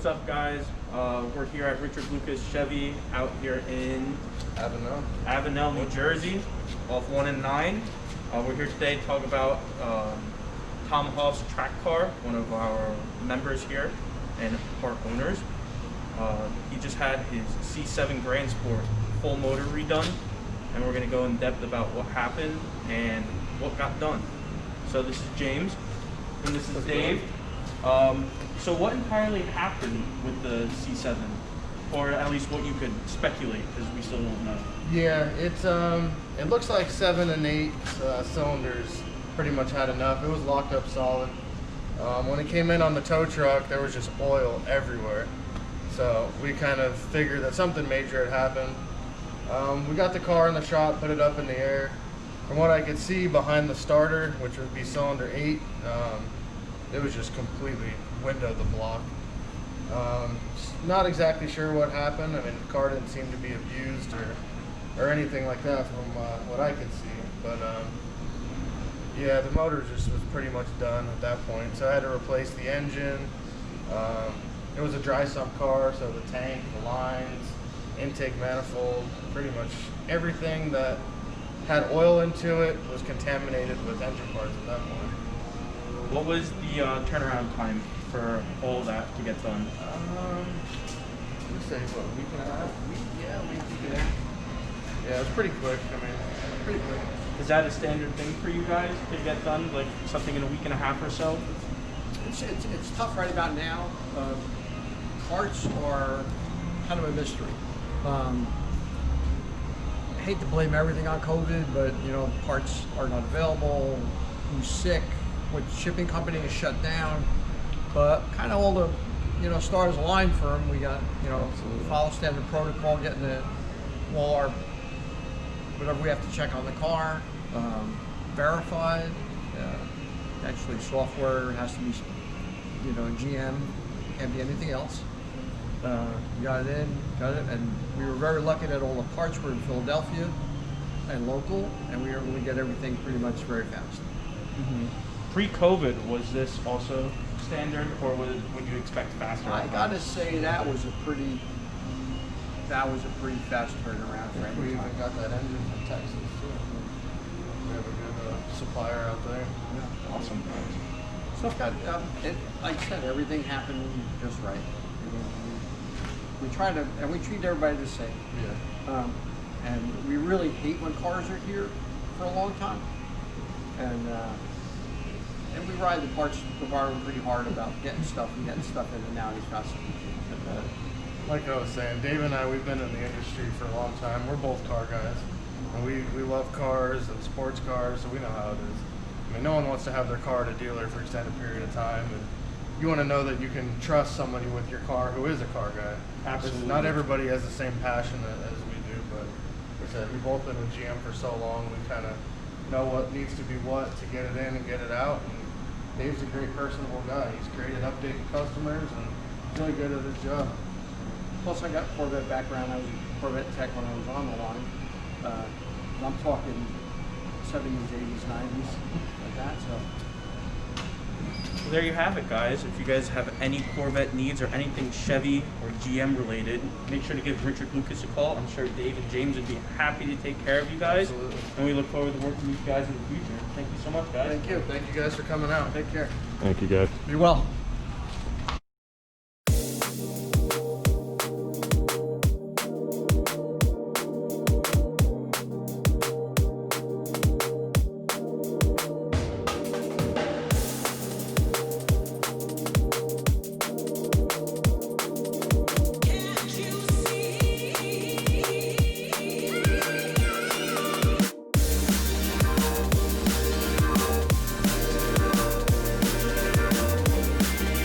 What's up, guys? We're here at Richard Lucas Chevy out here in Avenel, New Jersey, off 1 and 9. We're here today to talk about Tom Hoff's track car, one of our members here and part owners. He just had his C7 Grandsport full motor redone, and we're going to go in depth about what happened and what got done. So this is James, and this is Dave. So what entirely happened with the C7, or at least what you could speculate, because we still don't know? Yeah, it looks like 7 and 8 cylinders pretty much had enough. It was locked up solid. When it came in on the tow truck, there was just oil everywhere. So we kind of figured that something major had happened. We got the car in the shop, put it up in the air. From what I could see behind the starter, which would be cylinder 8, it was just completely windowed the block. Not exactly sure what happened. I mean, the car didn't seem to be abused or anything like that from what I could see. But yeah, the motor just was pretty much done at that point. So I had to replace the engine. It was a dry sump car, so the tank, the lines, intake manifold, pretty much everything that had oil into it was contaminated with engine parts at that point. What was the turnaround time for all that to get done? Let's say what, a week and a half? Yeah, it was pretty quick. I mean, pretty quick. Is that a standard thing for you guys to get done, like something in a week and a half or so? It's tough right about now. Parts are kind of a mystery. I hate to blame everything on COVID, but you know, parts are not available. Who's sick? What shipping company is shut down? But kind of all the, you know, stars aligned for them. We got, you know, follow standard protocol, getting all our whatever we have to check on the car verified. Actually, software has to be, you know, GM, can't be anything else. Got it in, and we were very lucky that all the parts were in Philadelphia and local, and we were able to get everything pretty much very fast. Mm-hmm. Pre-COVID, was this also standard, or would you expect faster? I gotta say that was a pretty fast turnaround for any We even time. got that engine from Texas too. We have a good supplier out there. Yeah. Awesome. Stuff got, like I said, everything happened just right. We try to, and we treat everybody the same. Yeah. And we really hate when cars are here for a long time. And we ride the parts department pretty hard about getting stuff in and out as fast as we can. Like I was saying, Dave and I, we've been in the industry for a long time. We're both car guys. And we love cars and sports cars, so we know how it is. I mean, no one wants to have their car at a dealer for an extended period of time. And you want to know that you can trust somebody with your car who is a car guy. Absolutely. Not everybody has the same passion as we do, but like I said, we've both been with GM for so long, we kind of know what needs to be what to get it in and get it out. And Dave's a great personable guy. He's great at updating customers and he's really good at his job. Plus, I got Corvette background. I was a Corvette tech when I was on the line. I'm talking 70s, 80s, 90s, like that. So. Well, there you have it, guys. If you guys have any Corvette needs or anything Chevy or GM related, make sure to give Richard Lucas a call. I'm sure Dave and James would be happy to take care of you guys. Absolutely. And we look forward to working with you guys in the future. Thank you so much, guys. Thank you. Thank you guys for coming out. Take care. Thank you, guys. Be well.